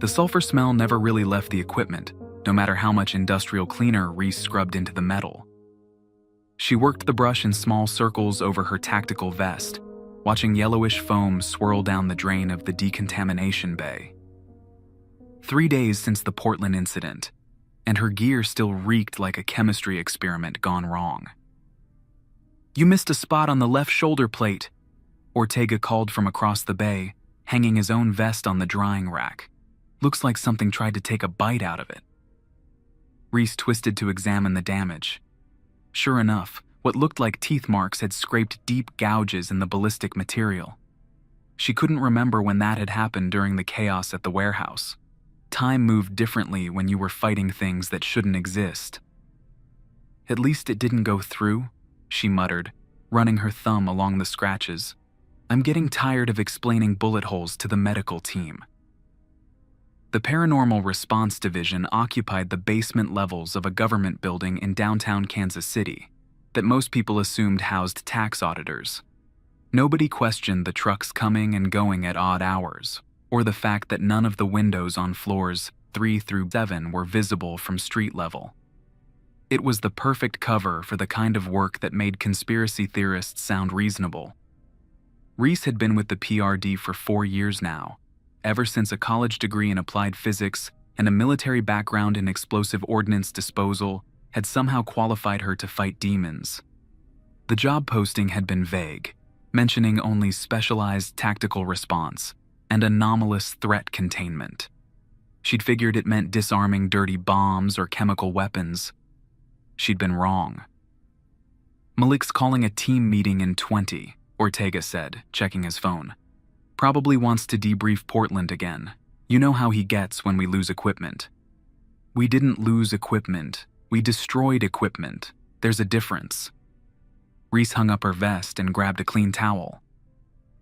The sulfur smell never really left the equipment, no matter how much industrial cleaner Reese scrubbed into the metal. She worked the brush in small circles over her tactical vest, watching yellowish foam swirl down the drain of the decontamination bay. 3 days since the Portland incident, and her gear still reeked like a chemistry experiment gone wrong. "You missed a spot on the left shoulder plate," Ortega called from across the bay, hanging his own vest on the drying rack. "Looks like something tried to take a bite out of it." Reese twisted to examine the damage. Sure enough, what looked like teeth marks had scraped deep gouges in the ballistic material. She couldn't remember when that had happened during the chaos at the warehouse. Time moved differently when you were fighting things that shouldn't exist. "At least it didn't go through," she muttered, running her thumb along the scratches. "I'm getting tired of explaining bullet holes to the medical team." The Paranormal Response Division occupied the basement levels of a government building in downtown Kansas City that most people assumed housed tax auditors. Nobody questioned the trucks coming and going at odd hours, or the fact that none of the windows on floors 3 through 7 were visible from street level. It was the perfect cover for the kind of work that made conspiracy theorists sound reasonable. Reese had been with the PRD for 4 years now, ever since a college degree in applied physics and a military background in explosive ordnance disposal had somehow qualified her to fight demons. The job posting had been vague, mentioning only specialized tactical response and anomalous threat containment. She'd figured it meant disarming dirty bombs or chemical weapons. She'd been wrong. "Malik's calling a team meeting in 20, Ortega said, checking his phone. "Probably wants to debrief Portland again. You know how he gets when we lose equipment." "We didn't lose equipment. We destroyed equipment. There's a difference." Reese hung up her vest and grabbed a clean towel.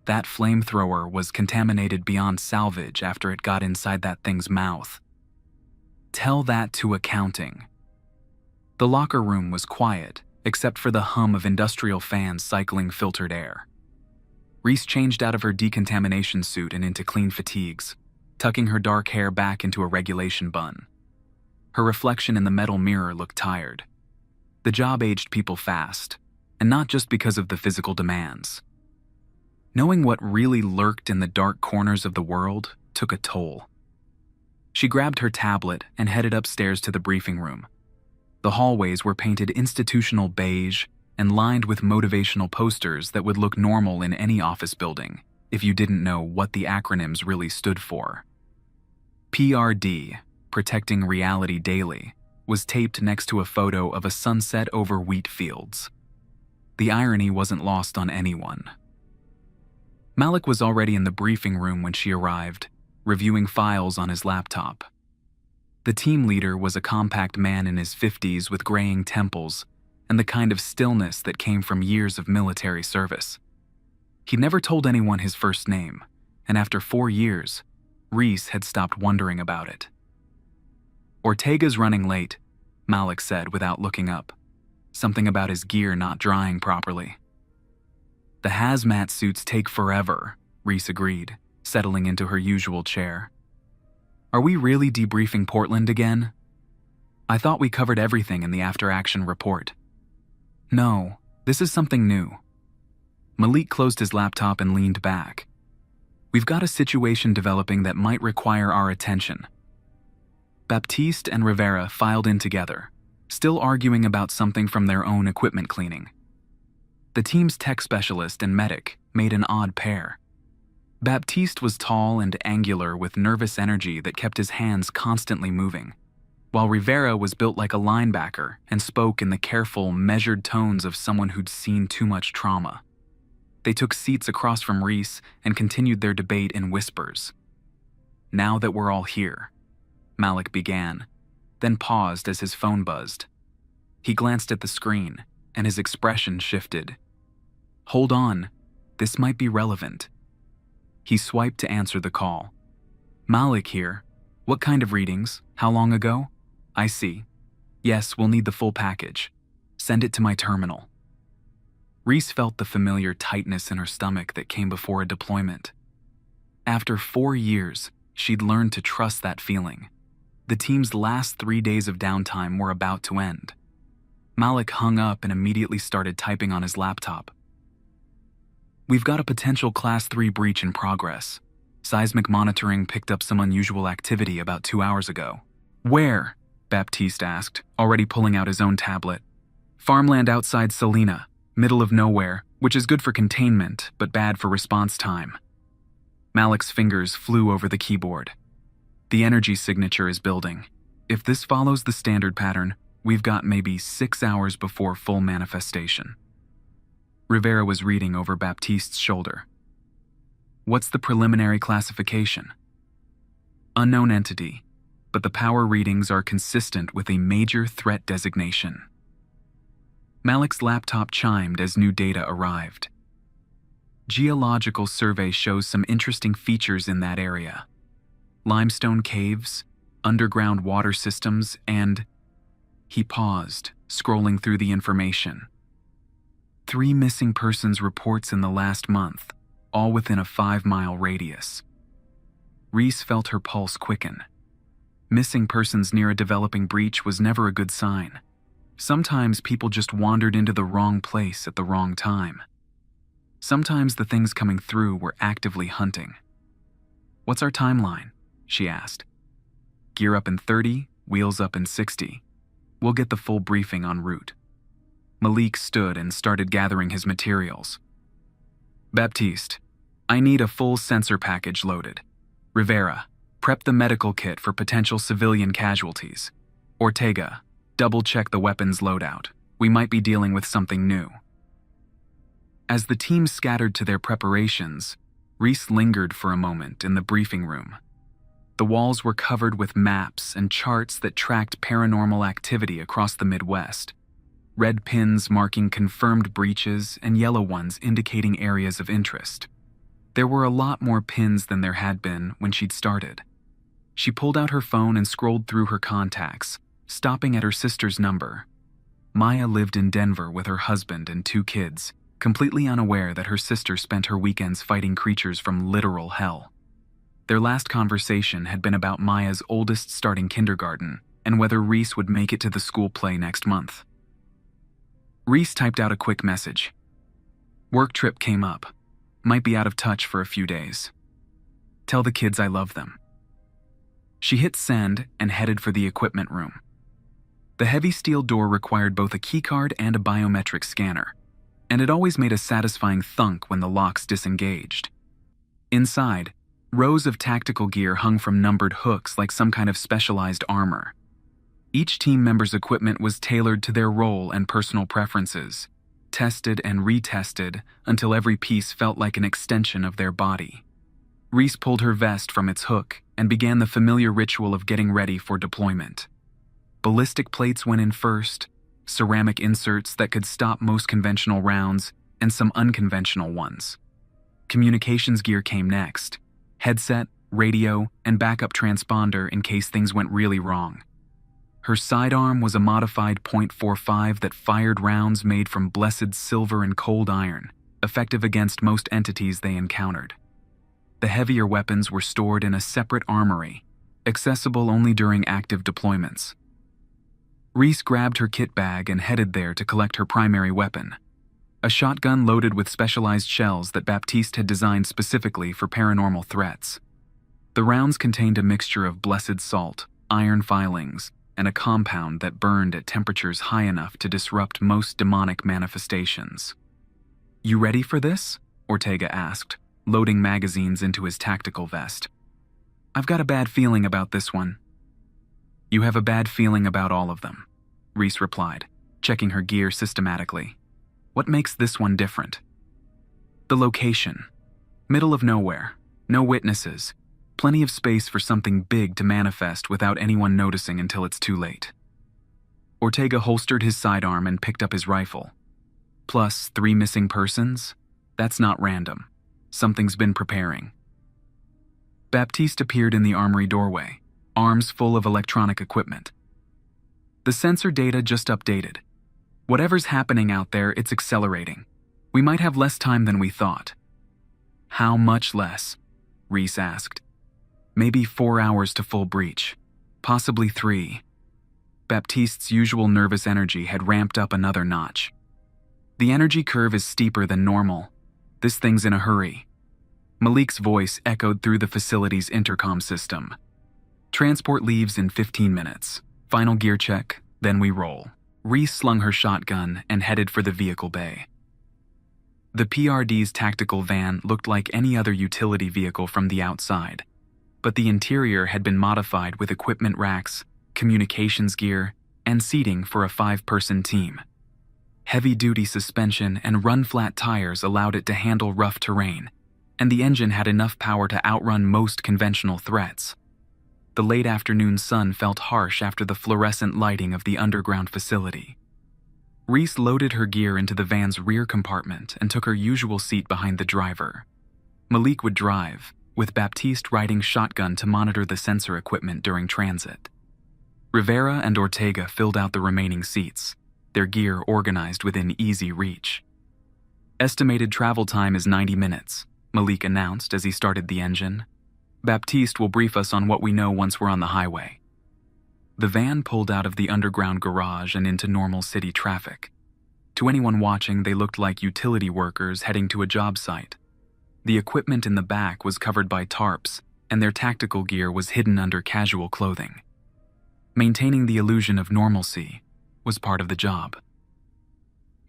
That flamethrower was contaminated beyond salvage after it got inside that thing's mouth. "Tell that to accounting." The locker room was quiet, except for the hum of industrial fans cycling filtered air. Reese changed out of her decontamination suit and into clean fatigues, tucking her dark hair back into a regulation bun. Her reflection in the metal mirror looked tired. The job aged people fast, and not just because of the physical demands. Knowing what really lurked in the dark corners of the world took a toll. She grabbed her tablet and headed upstairs to the briefing room. The hallways were painted institutional beige and lined with motivational posters that would look normal in any office building if you didn't know what the acronyms really stood for. PRD, Protecting Reality Daily, was taped next to a photo of a sunset over wheat fields. The irony wasn't lost on anyone. Malik was already in the briefing room when she arrived, reviewing files on his laptop. The team leader was a compact man in his 50s with graying temples and the kind of stillness that came from years of military service. He'd never told anyone his first name, and after 4 years, Reese had stopped wondering about it. "Ortega's running late," Malik said without looking up. Something about his gear not drying properly. "The hazmat suits take forever," Reese agreed, settling into her usual chair. "Are we really debriefing Portland again? I thought we covered everything in the after-action report." "No, this is something new." Malik closed his laptop and leaned back. "We've got a situation developing that might require our attention." Baptiste and Rivera filed in together, still arguing about something from their own equipment cleaning. The team's tech specialist and medic made an odd pair. Baptiste was tall and angular with nervous energy that kept his hands constantly moving, while Rivera was built like a linebacker and spoke in the careful, measured tones of someone who'd seen too much trauma. They took seats across from Reese and continued their debate in whispers. "Now that we're all here," Malik began, then paused as his phone buzzed. He glanced at the screen, and his expression shifted. "Hold on, this might be relevant." He swiped to answer the call. "Malik here. What kind of readings? How long ago? I see. Yes, we'll need the full package. Send it to my terminal." Reese felt the familiar tightness in her stomach that came before a deployment. After 4 years, she'd learned to trust that feeling. The team's last 3 days of downtime were about to end. Malik hung up and immediately started typing on his laptop. "We've got a potential Class 3 breach in progress. Seismic monitoring picked up some unusual activity about 2 hours ago." "Where?" Baptiste asked, already pulling out his own tablet. "Farmland outside Salina, middle of nowhere, which is good for containment, but bad for response time." Malik's fingers flew over the keyboard. "The energy signature is building. If this follows the standard pattern, we've got maybe 6 hours before full manifestation." Rivera was reading over Baptiste's shoulder. "What's the preliminary classification?" "Unknown entity, but the power readings are consistent with a major threat designation." Malik's laptop chimed as new data arrived. "Geological survey shows some interesting features in that area. Limestone caves, underground water systems, and..." He paused, scrolling through the information. 3 missing persons reports in the last month, all within a 5-mile radius. Reese felt her pulse quicken. Missing persons near a developing breach was never a good sign. Sometimes people just wandered into the wrong place at the wrong time. Sometimes the things coming through were actively hunting. "What's our timeline?" she asked. "Gear up in 30, wheels up in 60. We'll get the full briefing en route." Malik stood and started gathering his materials. "Baptiste, I need a full sensor package loaded. Rivera, prep the medical kit for potential civilian casualties. Ortega, double-check the weapons loadout. We might be dealing with something new." As the team scattered to their preparations, Reese lingered for a moment in the briefing room. The walls were covered with maps and charts that tracked paranormal activity across the Midwest. Red pins marking confirmed breaches and yellow ones indicating areas of interest. There were a lot more pins than there had been when she'd started. She pulled out her phone and scrolled through her contacts, stopping at her sister's number. Maya lived in Denver with her husband and 2 kids, completely unaware that her sister spent her weekends fighting creatures from literal hell. Their last conversation had been about Maya's oldest starting kindergarten and whether Reese would make it to the school play next month. Reese typed out a quick message. "Work trip came up. Might be out of touch for a few days. Tell the kids I love them." She hit send and headed for the equipment room. The heavy steel door required both a keycard and a biometric scanner, and it always made a satisfying thunk when the locks disengaged. Inside, rows of tactical gear hung from numbered hooks like some kind of specialized armor. Each team member's equipment was tailored to their role and personal preferences, tested and retested until every piece felt like an extension of their body. Reese pulled her vest from its hook and began the familiar ritual of getting ready for deployment. Ballistic plates went in first, ceramic inserts that could stop most conventional rounds, and some unconventional ones. Communications gear came next: headset, radio, and backup transponder in case things went really wrong. Her sidearm was a modified .45 that fired rounds made from blessed silver and cold iron, effective against most entities they encountered. The heavier weapons were stored in a separate armory, accessible only during active deployments. Reese grabbed her kit bag and headed there to collect her primary weapon, a shotgun loaded with specialized shells that Baptiste had designed specifically for paranormal threats. The rounds contained a mixture of blessed salt, iron filings, and a compound that burned at temperatures high enough to disrupt most demonic manifestations. "You ready for this?" Ortega asked, loading magazines into his tactical vest. "I've got a bad feeling about this one." "You have a bad feeling about all of them," Reese replied, checking her gear systematically. "What makes this one different?" "The location. Middle of nowhere. No witnesses. Plenty of space for something big to manifest without anyone noticing until it's too late." Ortega holstered his sidearm and picked up his rifle. "Plus 3 missing persons? That's not random. Something's been preparing." Baptiste appeared in the armory doorway, arms full of electronic equipment. "The sensor data just updated. Whatever's happening out there, it's accelerating. We might have less time than we thought." "How much less?" Reese asked. Maybe 4 hours to full breach. Possibly 3. Baptiste's usual nervous energy had ramped up another notch. The energy curve is steeper than normal. This thing's in a hurry. Malik's voice echoed through the facility's intercom system. Transport leaves in 15 minutes. Final gear check, then we roll. Reese slung her shotgun and headed for the vehicle bay. The PRD's tactical van looked like any other utility vehicle from the outside, but the interior had been modified with equipment racks, communications gear, and seating for a 5-person team. Heavy-duty suspension and run-flat tires allowed it to handle rough terrain, and the engine had enough power to outrun most conventional threats. The late afternoon sun felt harsh after the fluorescent lighting of the underground facility. Reese loaded her gear into the van's rear compartment and took her usual seat behind the driver. Malik would drive, with Baptiste riding shotgun to monitor the sensor equipment during transit. Rivera and Ortega filled out the remaining seats, their gear organized within easy reach. Estimated travel time is 90 minutes, Malik announced as he started the engine. Baptiste will brief us on what we know once we're on the highway. The van pulled out of the underground garage and into normal city traffic. To anyone watching, they looked like utility workers heading to a job site. The equipment in the back was covered by tarps, and their tactical gear was hidden under casual clothing. Maintaining the illusion of normalcy was part of the job.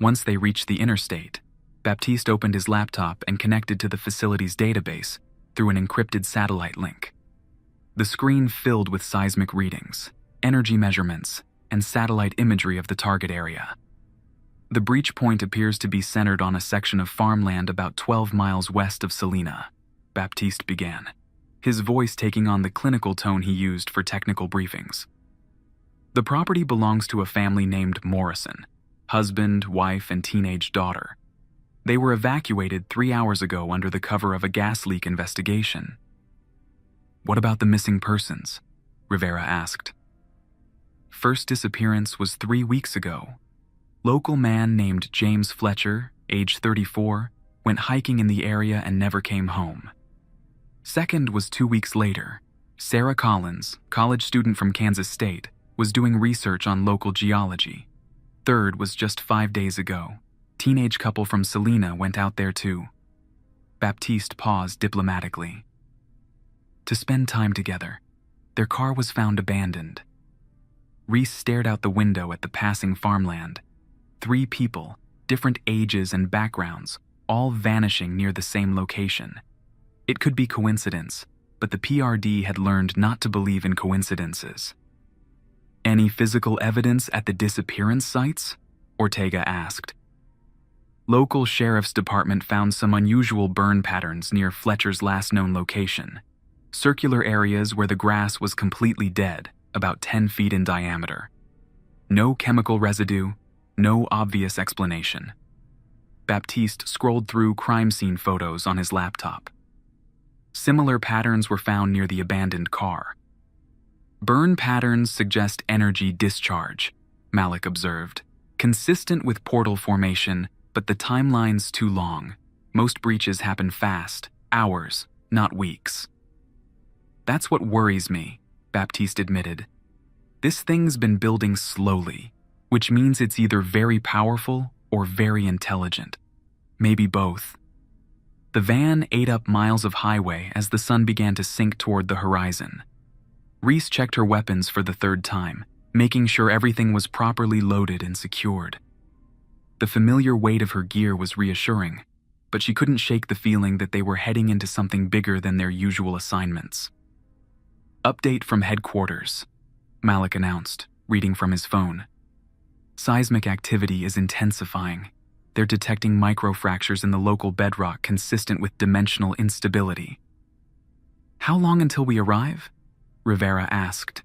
Once they reached the interstate, Baptiste opened his laptop and connected to the facility's database through an encrypted satellite link. The screen filled with seismic readings, energy measurements, and satellite imagery of the target area. The breach point appears to be centered on a section of farmland about 12 miles west of Salina, Baptiste began, his voice taking on the clinical tone he used for technical briefings. The property belongs to a family named Morrison, husband, wife, and teenage daughter. They were evacuated 3 hours ago under the cover of a gas leak investigation. What about the missing persons? Rivera asked. First disappearance was 3 weeks ago. Local man named James Fletcher, age 34, went hiking in the area and never came home. Second was 2 weeks later. Sarah Collins, college student from Kansas State, was doing research on local geology. Third was just 5 days ago. Teenage couple from Salina went out there too. Baptiste paused diplomatically. To spend time together. Their car was found abandoned. Reese stared out the window at the passing farmland. 3 people, different ages and backgrounds, all vanishing near the same location. It could be coincidence, but the PRD had learned not to believe in coincidences. Any physical evidence at the disappearance sites? Ortega asked. Local sheriff's department found some unusual burn patterns near Fletcher's last known location. Circular areas where the grass was completely dead, about 10 feet in diameter. No chemical residue, no obvious explanation. Baptiste scrolled through crime scene photos on his laptop. Similar patterns were found near the abandoned car. Burn patterns suggest energy discharge, Malik observed, consistent with portal formation, but the timeline's too long. Most breaches happen fast, hours, not weeks. That's what worries me, Baptiste admitted. This thing's been building slowly, which means it's either very powerful or very intelligent. Maybe both. The van ate up miles of highway as the sun began to sink toward the horizon. Reese checked her weapons for the 3rd time, making sure everything was properly loaded and secured. The familiar weight of her gear was reassuring, but she couldn't shake the feeling that they were heading into something bigger than their usual assignments. Update from headquarters, Malik announced, reading from his phone. Seismic activity is intensifying. They're detecting microfractures in the local bedrock consistent with dimensional instability. How long until we arrive? Rivera asked.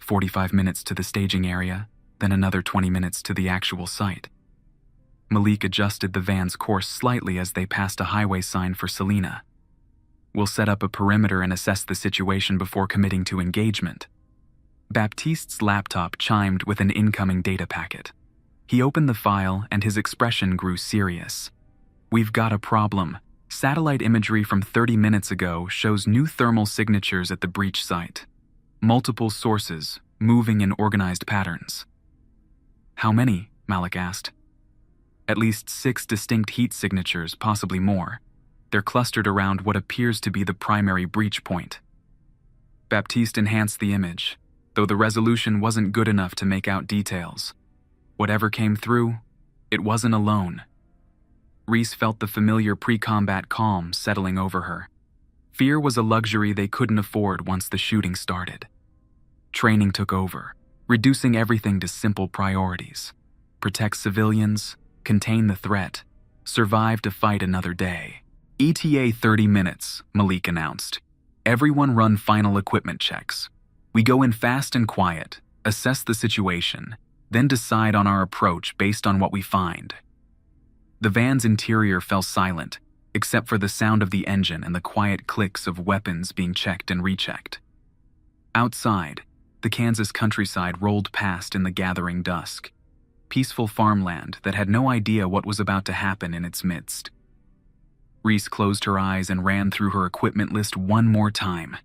45 minutes to the staging area, then another 20 minutes to the actual site. Malik adjusted the van's course slightly as they passed a highway sign for Salina. We'll set up a perimeter and assess the situation before committing to engagement. Baptiste's laptop chimed with an incoming data packet. He opened the file and his expression grew serious. We've got a problem, Satellite imagery from 30 minutes ago shows new thermal signatures at the breach site. Multiple sources, moving in organized patterns. How many? Malik asked. At least 6 distinct heat signatures, possibly more. They're clustered around what appears to be the primary breach point. Baptiste enhanced the image, though the resolution wasn't good enough to make out details. Whatever came through, it wasn't alone. Reese felt the familiar pre-combat calm settling over her. Fear was a luxury they couldn't afford once the shooting started. Training took over, reducing everything to simple priorities. Protect civilians, contain the threat, survive to fight another day. ETA 30 minutes, Malik announced. Everyone run final equipment checks. We go in fast and quiet, assess the situation, then decide on our approach based on what we find. The van's interior fell silent, except for the sound of the engine and the quiet clicks of weapons being checked and rechecked. Outside, the Kansas countryside rolled past in the gathering dusk. Peaceful farmland that had no idea what was about to happen in its midst. Reese closed her eyes and ran through her equipment list one more time.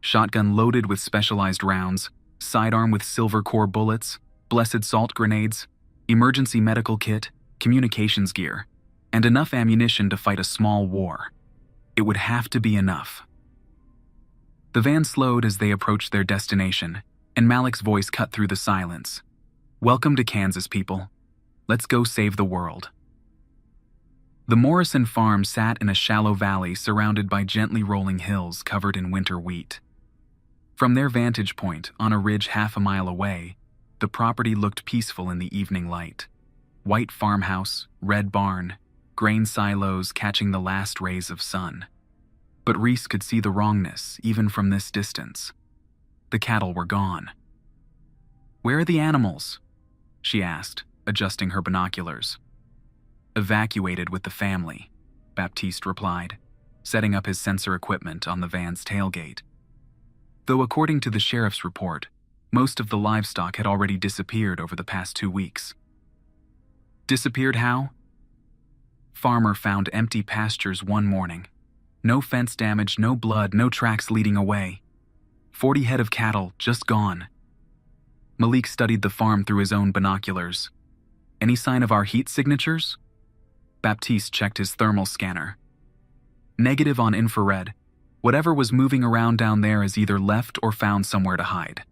Shotgun loaded with specialized rounds, sidearm with silver core bullets, blessed salt grenades, emergency medical kit, communications gear, and enough ammunition to fight a small war. It would have to be enough. The van slowed as they approached their destination, and Malik's voice cut through the silence. Welcome to Kansas, people. Let's go save the world. The Morrison farm sat in a shallow valley surrounded by gently rolling hills covered in winter wheat. From their vantage point, on a ridge half a mile away, the property looked peaceful in the evening light. White farmhouse, red barn, grain silos catching the last rays of sun. But Reese could see the wrongness even from this distance. The cattle were gone. Where are the animals? She asked, adjusting her binoculars. Evacuated with the family, Baptiste replied, setting up his sensor equipment on the van's tailgate. Though according to the sheriff's report, most of the livestock had already disappeared over the past 2 weeks. Disappeared how? Farmer found empty pastures one morning. No fence damage, no blood, no tracks leading away. 40 head of cattle just gone. Malik studied the farm through his own binoculars. Any sign of our heat signatures? Baptiste checked his thermal scanner. Negative on infrared. Whatever was moving around down there is either left or found somewhere to hide.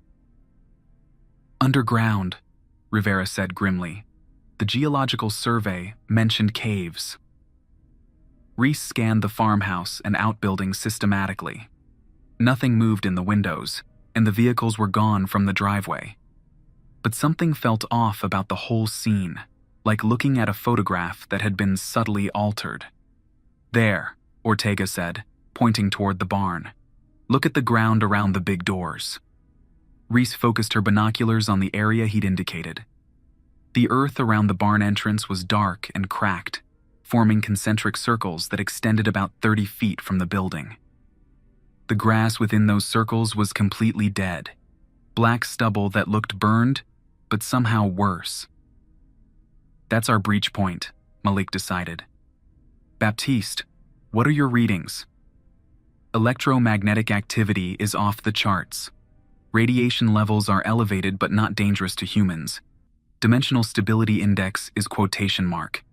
Underground, Rivera said grimly. The geological survey mentioned caves. Reese scanned the farmhouse and outbuildings systematically. Nothing moved in the windows, and the vehicles were gone from the driveway. But something felt off about the whole scene, like looking at a photograph that had been subtly altered. There, Ortega said, pointing toward the barn. Look at the ground around the big doors. Reese focused her binoculars on the area he'd indicated. The earth around the barn entrance was dark and cracked, forming concentric circles that extended about 30 feet from the building. The grass within those circles was completely dead, black stubble that looked burned, but somehow worse. That's our breach point, Malik decided. Baptiste, what are your readings? Electromagnetic activity is off the charts. Radiation levels are elevated but not dangerous to humans. Dimensional stability index is quotation mark.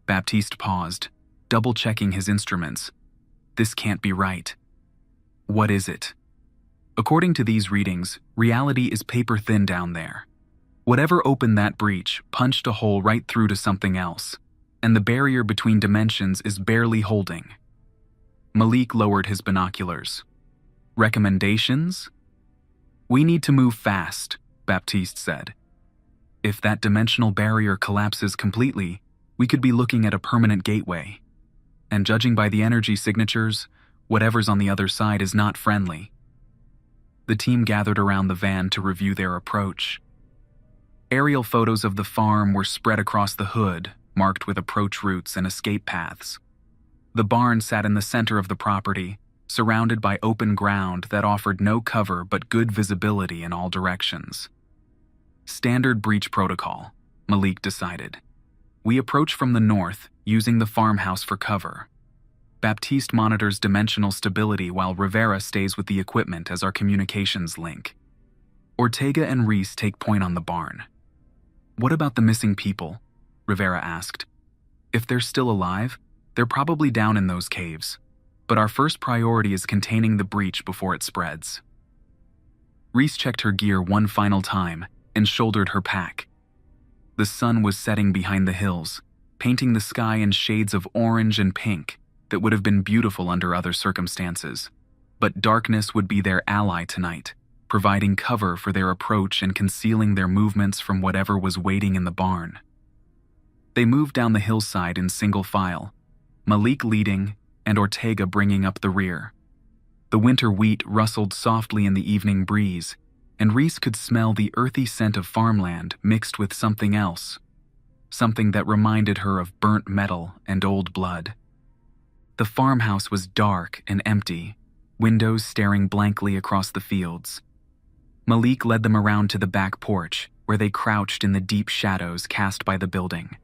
Baptiste paused, double-checking his instruments. This can't be right. What is it? According to these readings, reality is paper-thin down there. Whatever opened that breach punched a hole right through to something else, and the barrier between dimensions is barely holding. Malik lowered his binoculars. Recommendations? We need to move fast, Baptiste said. If that dimensional barrier collapses completely, we could be looking at a permanent gateway. And judging by the energy signatures, whatever's on the other side is not friendly. The team gathered around the van to review their approach. Aerial photos of the farm were spread across the hood, marked with approach routes and escape paths. The barn sat in the center of the property, surrounded by open ground that offered no cover but good visibility in all directions. Standard breach protocol, Malik decided. We approach from the north, using the farmhouse for cover. Baptiste monitors dimensional stability while Rivera stays with the equipment as our communications link. Ortega and Reese take point on the barn. "What about the missing people?" Rivera asked. "If they're still alive, they're probably down in those caves. But our first priority is containing the breach before it spreads." Reese checked her gear one final time and shouldered her pack. The sun was setting behind the hills, painting the sky in shades of orange and pink that would have been beautiful under other circumstances. But darkness would be their ally tonight, providing cover for their approach and concealing their movements from whatever was waiting in the barn. They moved down the hillside in single file, Malik leading and Ortega bringing up the rear. The winter wheat rustled softly in the evening breeze, and Reese could smell the earthy scent of farmland mixed with something else, something that reminded her of burnt metal and old blood. The farmhouse was dark and empty, windows staring blankly across the fields. Malik led them around to the back porch, where they crouched in the deep shadows cast by the building.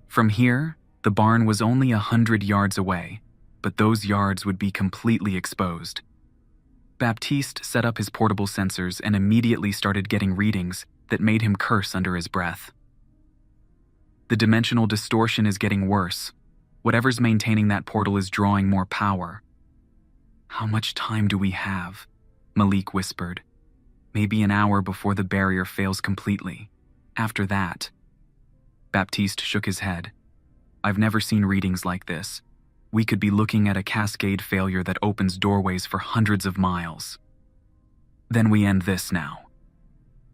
From here, the barn was only 100 yards away, but those yards would be completely exposed. Baptiste set up his portable sensors and immediately started getting readings that made him curse under his breath. "The dimensional distortion is getting worse. Whatever's maintaining that portal is drawing more power." "How much time do we have?" Malik whispered. "Maybe an hour before the barrier fails completely. After that..." Baptiste shook his head. "I've never seen readings like this. We could be looking at a cascade failure that opens doorways for hundreds of miles." "Then we end this now."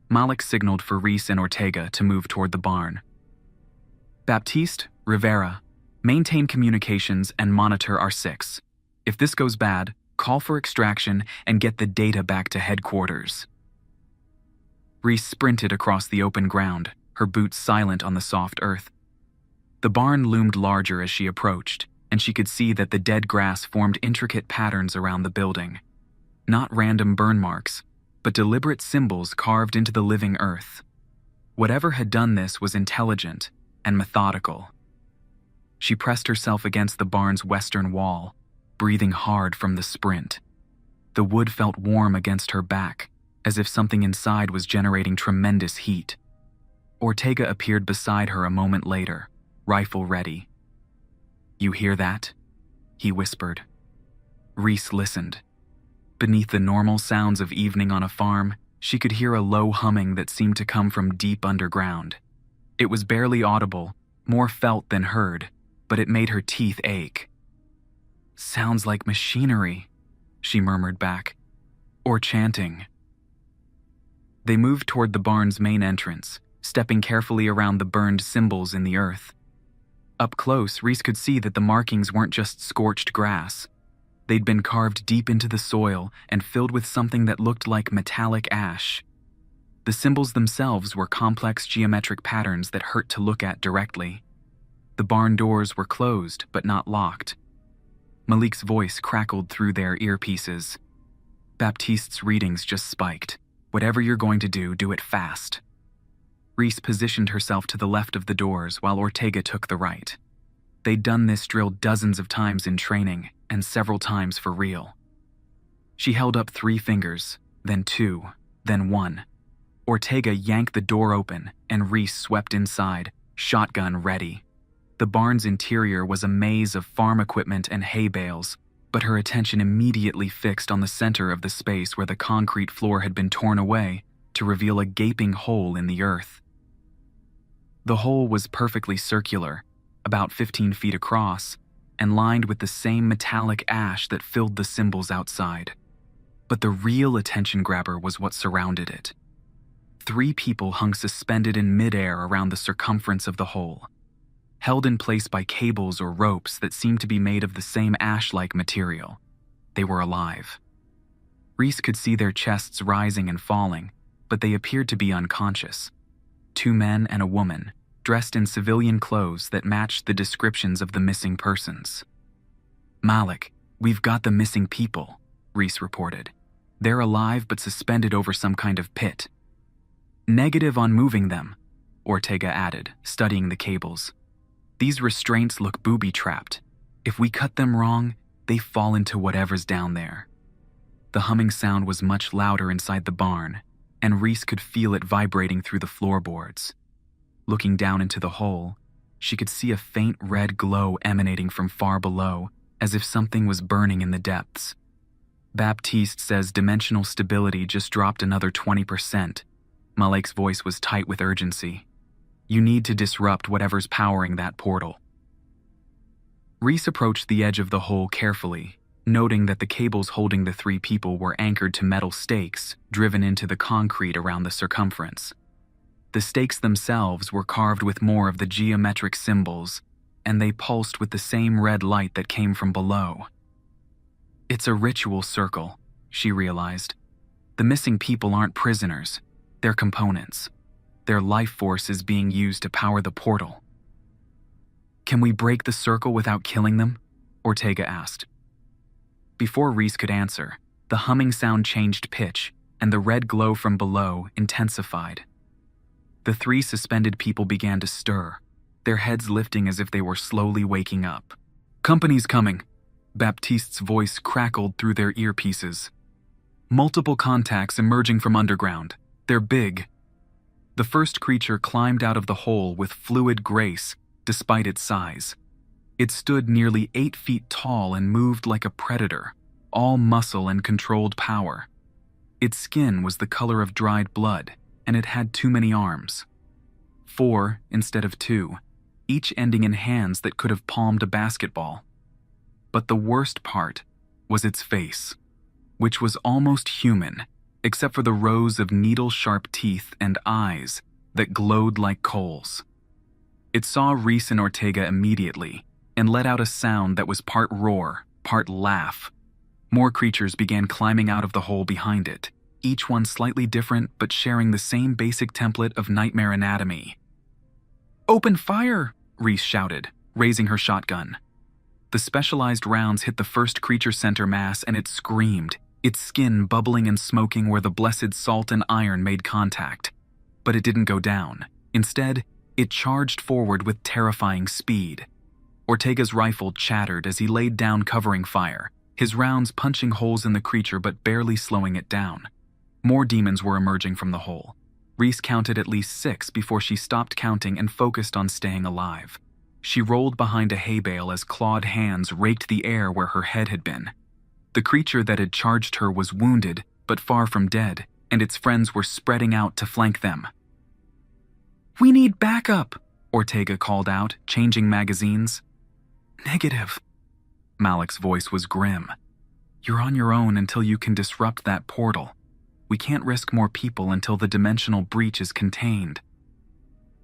Malik signaled for Reese and Ortega to move toward the barn. "Baptiste, Rivera, maintain communications and monitor R6. If this goes bad, call for extraction and get the data back to headquarters." Reese sprinted across the open ground, her boots silent on the soft earth. The barn loomed larger as she approached, and she could see that the dead grass formed intricate patterns around the building. Not random burn marks, but deliberate symbols carved into the living earth. Whatever had done this was intelligent and methodical. She pressed herself against the barn's western wall, breathing hard from the sprint. The wood felt warm against her back, as if something inside was generating tremendous heat. Ortega appeared beside her a moment later, rifle ready. "You hear that?" he whispered. Reese listened. Beneath the normal sounds of evening on a farm, she could hear a low humming that seemed to come from deep underground. It was barely audible, more felt than heard, but it made her teeth ache. "Sounds like machinery," she murmured back. "Or chanting." They moved toward the barn's main entrance, stepping carefully around the burned symbols in the earth. Up close, Reese could see that the markings weren't just scorched grass. They'd been carved deep into the soil and filled with something that looked like metallic ash. The symbols themselves were complex geometric patterns that hurt to look at directly. The barn doors were closed, but not locked. Malik's voice crackled through their earpieces. "Baptiste's readings just spiked. Whatever you're going to do it fast." Reese positioned herself to the left of the doors while Ortega took the right. They'd done this drill dozens of times in training, and several times for real. She held up 3 fingers, then 2, then 1. Ortega yanked the door open, and Reese swept inside, shotgun ready. The barn's interior was a maze of farm equipment and hay bales, but her attention immediately fixed on the center of the space where the concrete floor had been torn away to reveal a gaping hole in the earth. The hole was perfectly circular, about 15 feet across, and lined with the same metallic ash that filled the symbols outside. But the real attention grabber was what surrounded it. 3 people hung suspended in midair around the circumference of the hole, held in place by cables or ropes that seemed to be made of the same ash-like material. They were alive. Reese could see their chests rising and falling, but they appeared to be unconscious. 2 men and a woman, dressed in civilian clothes that matched the descriptions of the missing persons. "Malik, we've got the missing people," Reese reported. "They're alive but suspended over some kind of pit." "Negative on moving them," Ortega added, studying the cables. "These restraints look booby-trapped. If we cut them wrong, they fall into whatever's down there. The humming sound was much louder inside the barn, and Reese could feel it vibrating through the floorboards. Looking down into the hole, she could see a faint red glow emanating from far below, as if something was burning in the depths. Baptiste says dimensional stability just dropped another 20%. Malik's voice was tight with urgency. You need to disrupt whatever's powering that portal. Reese approached the edge of the hole carefully, noting that the cables holding the 3 people were anchored to metal stakes driven into the concrete around the circumference. The stakes themselves were carved with more of the geometric symbols, and they pulsed with the same red light that came from below. It's a ritual circle, she realized. The missing people aren't prisoners, they're components. Their life force is being used to power the portal. Can we break the circle without killing them? Ortega asked. Before Reese could answer, the humming sound changed pitch, and the red glow from below intensified. The 3 suspended people began to stir, their heads lifting as if they were slowly waking up. Company's coming, Baptiste's voice crackled through their earpieces. Multiple contacts emerging from underground. They're big. The first creature climbed out of the hole with fluid grace, despite its size. It stood nearly 8 feet tall and moved like a predator, all muscle and controlled power. Its skin was the color of dried blood, and it had too many arms. 4 instead of 2, each ending in hands that could have palmed a basketball. But the worst part was its face, which was almost human, except for the rows of needle-sharp teeth and eyes that glowed like coals. It saw Reese and Ortega immediately and let out a sound that was part roar, part laugh. More creatures began climbing out of the hole behind it, each one slightly different but sharing the same basic template of nightmare anatomy. "Open fire!" Reese shouted, raising her shotgun. The specialized rounds hit the first creature center mass and it screamed, its skin bubbling and smoking where the blessed salt and iron made contact. But it didn't go down. Instead, it charged forward with terrifying speed. Ortega's rifle chattered as he laid down covering fire, his rounds punching holes in the creature but barely slowing it down. More demons were emerging from the hole. Reese counted at least 6 before she stopped counting and focused on staying alive. She rolled behind a hay bale as clawed hands raked the air where her head had been. The creature that had charged her was wounded, but far from dead, and its friends were spreading out to flank them. "We need backup," Ortega called out, changing magazines. "Negative." Malik's voice was grim. "You're on your own until you can disrupt that portal. We can't risk more people until the dimensional breach is contained."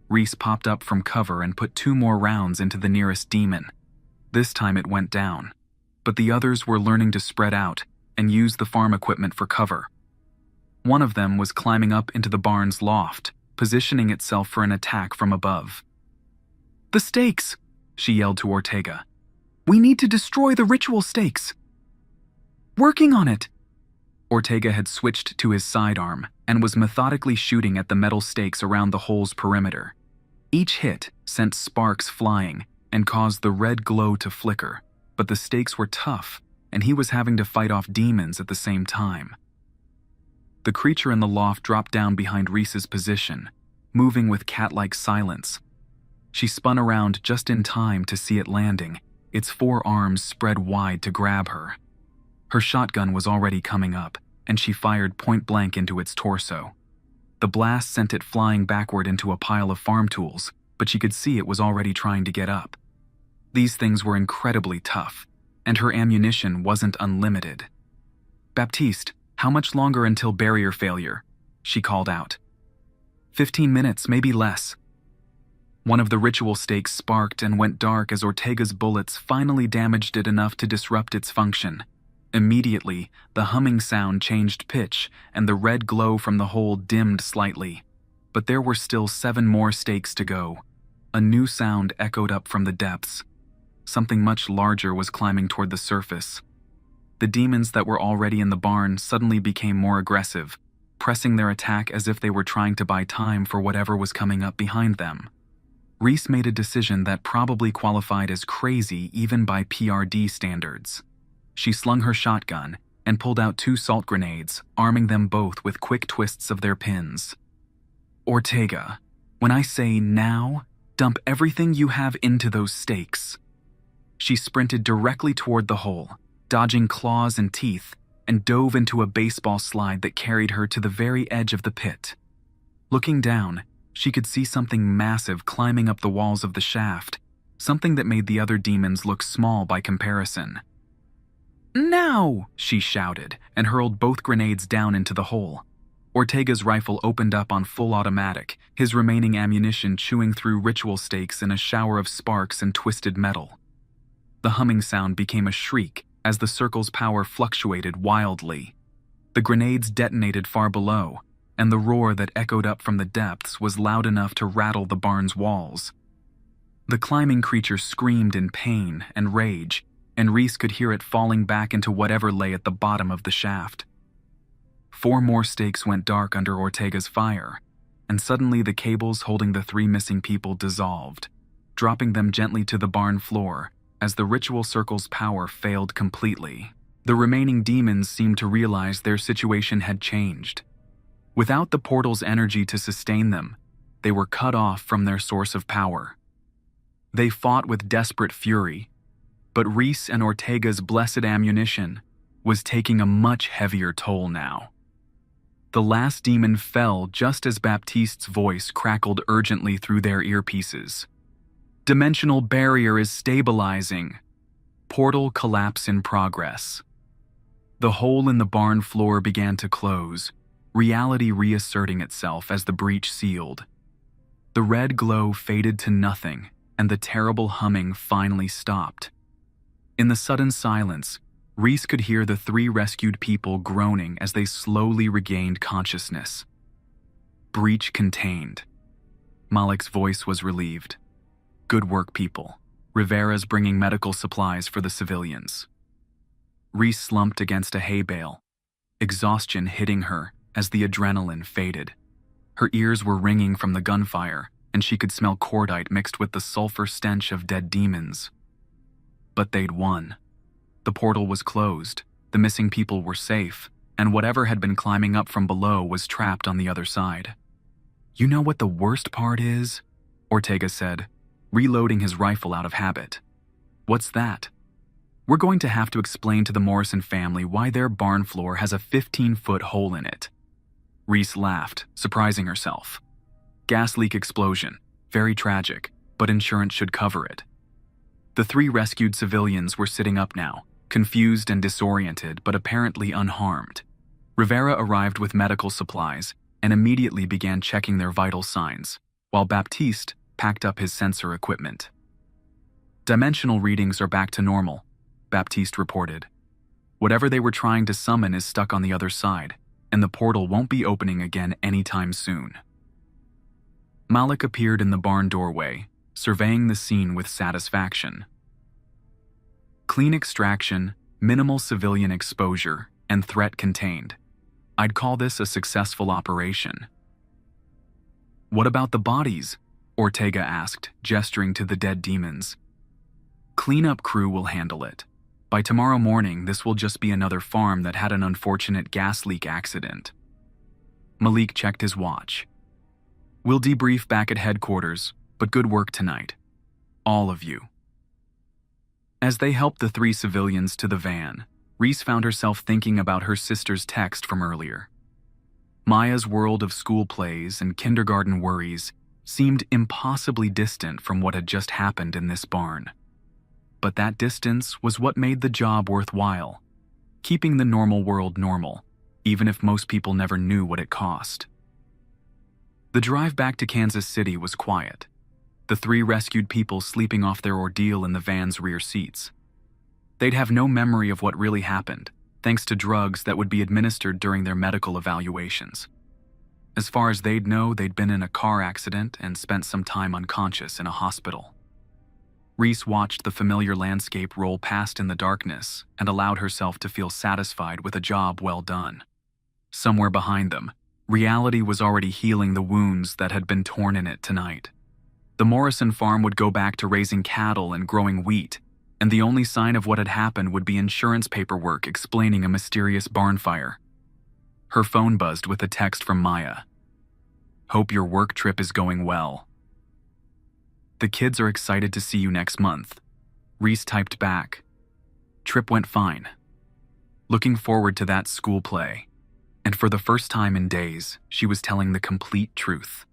Reese popped up from cover and put 2 more rounds into the nearest demon. This time it went down, but the others were learning to spread out and use the farm equipment for cover. One of them was climbing up into the barn's loft, positioning itself for an attack from above. "The stakes!" she yelled to Ortega. "We need to destroy the ritual stakes." "Working on it!" Ortega had switched to his sidearm and was methodically shooting at the metal stakes around the hole's perimeter. Each hit sent sparks flying and caused the red glow to flicker, but the stakes were tough, and he was having to fight off demons at the same time. The creature in the loft dropped down behind Reese's position, moving with cat-like silence. She spun around just in time to see it landing, its 4 arms spread wide to grab her. Her shotgun was already coming up, and she fired point-blank into its torso. The blast sent it flying backward into a pile of farm tools, but she could see it was already trying to get up. These things were incredibly tough, and her ammunition wasn't unlimited. "Baptiste, how much longer until barrier failure?" she called out. 15 minutes, maybe less." One of the ritual stakes sparked and went dark as Ortega's bullets finally damaged it enough to disrupt its function. Immediately, the humming sound changed pitch and the red glow from the hole dimmed slightly. But there were still 7 more stakes to go. A new sound echoed up from the depths. Something much larger was climbing toward the surface. The demons that were already in the barn suddenly became more aggressive, pressing their attack as if they were trying to buy time for whatever was coming up behind them. Reese made a decision that probably qualified as crazy even by PRD standards. She slung her shotgun and pulled out 2 salt grenades, arming them both with quick twists of their pins. Ortega, when I say now, dump everything you have into those stakes. She sprinted directly toward the hole, dodging claws and teeth, and dove into a baseball slide that carried her to the very edge of the pit. Looking down, she could see something massive climbing up the walls of the shaft, something that made the other demons look small by comparison. "Now!" she shouted, and hurled both grenades down into the hole. Ortega's rifle opened up on full automatic, his remaining ammunition chewing through ritual stakes in a shower of sparks and twisted metal. The humming sound became a shriek as the circle's power fluctuated wildly. The grenades detonated far below, and the roar that echoed up from the depths was loud enough to rattle the barn's walls. The climbing creature screamed in pain and rage, and Reese could hear it falling back into whatever lay at the bottom of the shaft. 4 more stakes went dark under Ortega's fire, and suddenly the cables holding the 3 missing people dissolved, dropping them gently to the barn floor as the ritual circle's power failed completely. The remaining demons seemed to realize their situation had changed. Without the portal's energy to sustain them, they were cut off from their source of power. They fought with desperate fury, but Reese and Ortega's blessed ammunition was taking a much heavier toll now. The last demon fell just as Baptiste's voice crackled urgently through their earpieces. "Dimensional barrier is stabilizing. Portal collapse in progress." The hole in the barn floor began to close, reality reasserting itself as the breach sealed. The red glow faded to nothing, and the terrible humming finally stopped. In the sudden silence, Reese could hear the 3 rescued people groaning as they slowly regained consciousness. Breach contained. Malik's voice was relieved. "Good work, people. Rivera's bringing medical supplies for the civilians." Reese slumped against a hay bale, exhaustion hitting her as the adrenaline faded. Her ears were ringing from the gunfire, and she could smell cordite mixed with the sulfur stench of dead demons. But they'd won. The portal was closed, the missing people were safe, and whatever had been climbing up from below was trapped on the other side. "You know what the worst part is?" Ortega said, reloading his rifle out of habit. "What's that?" "We're going to have to explain to the Morrison family why their barn floor has a 15-foot hole in it." Reese laughed, surprising herself. "Gas leak explosion. Very tragic, but insurance should cover it." The 3 rescued civilians were sitting up now, confused and disoriented but apparently unharmed. Rivera arrived with medical supplies and immediately began checking their vital signs, while Baptiste packed up his sensor equipment. "Dimensional readings are back to normal," Baptiste reported. "Whatever they were trying to summon is stuck on the other side, and the portal won't be opening again anytime soon." Malik appeared in the barn doorway, surveying the scene with satisfaction. "Clean extraction, minimal civilian exposure, and threat contained. I'd call this a successful operation." "What about the bodies?" Ortega asked, gesturing to the dead demons. "Cleanup crew will handle it. By tomorrow morning, this will just be another farm that had an unfortunate gas leak accident." Malik checked his watch. "We'll debrief back at headquarters, but good work tonight. All of you." As they helped the 3 civilians to the van, Reese found herself thinking about her sister's text from earlier. Maya's world of school plays and kindergarten worries seemed impossibly distant from what had just happened in this barn. But that distance was what made the job worthwhile, keeping the normal world normal, even if most people never knew what it cost. The drive back to Kansas City was quiet, the 3 rescued people sleeping off their ordeal in the van's rear seats. They'd have no memory of what really happened, thanks to drugs that would be administered during their medical evaluations. As far as they'd know, they'd been in a car accident and spent some time unconscious in a hospital. Reese watched the familiar landscape roll past in the darkness and allowed herself to feel satisfied with a job well done. Somewhere behind them, reality was already healing the wounds that had been torn in it tonight. The Morrison farm would go back to raising cattle and growing wheat, and the only sign of what had happened would be insurance paperwork explaining a mysterious barn fire. Her phone buzzed with a text from Maya. "Hope your work trip is going well. The kids are excited to see you next month." Reese typed back, "Trip went fine. Looking forward to that school play." And for the first time in days, she was telling the complete truth.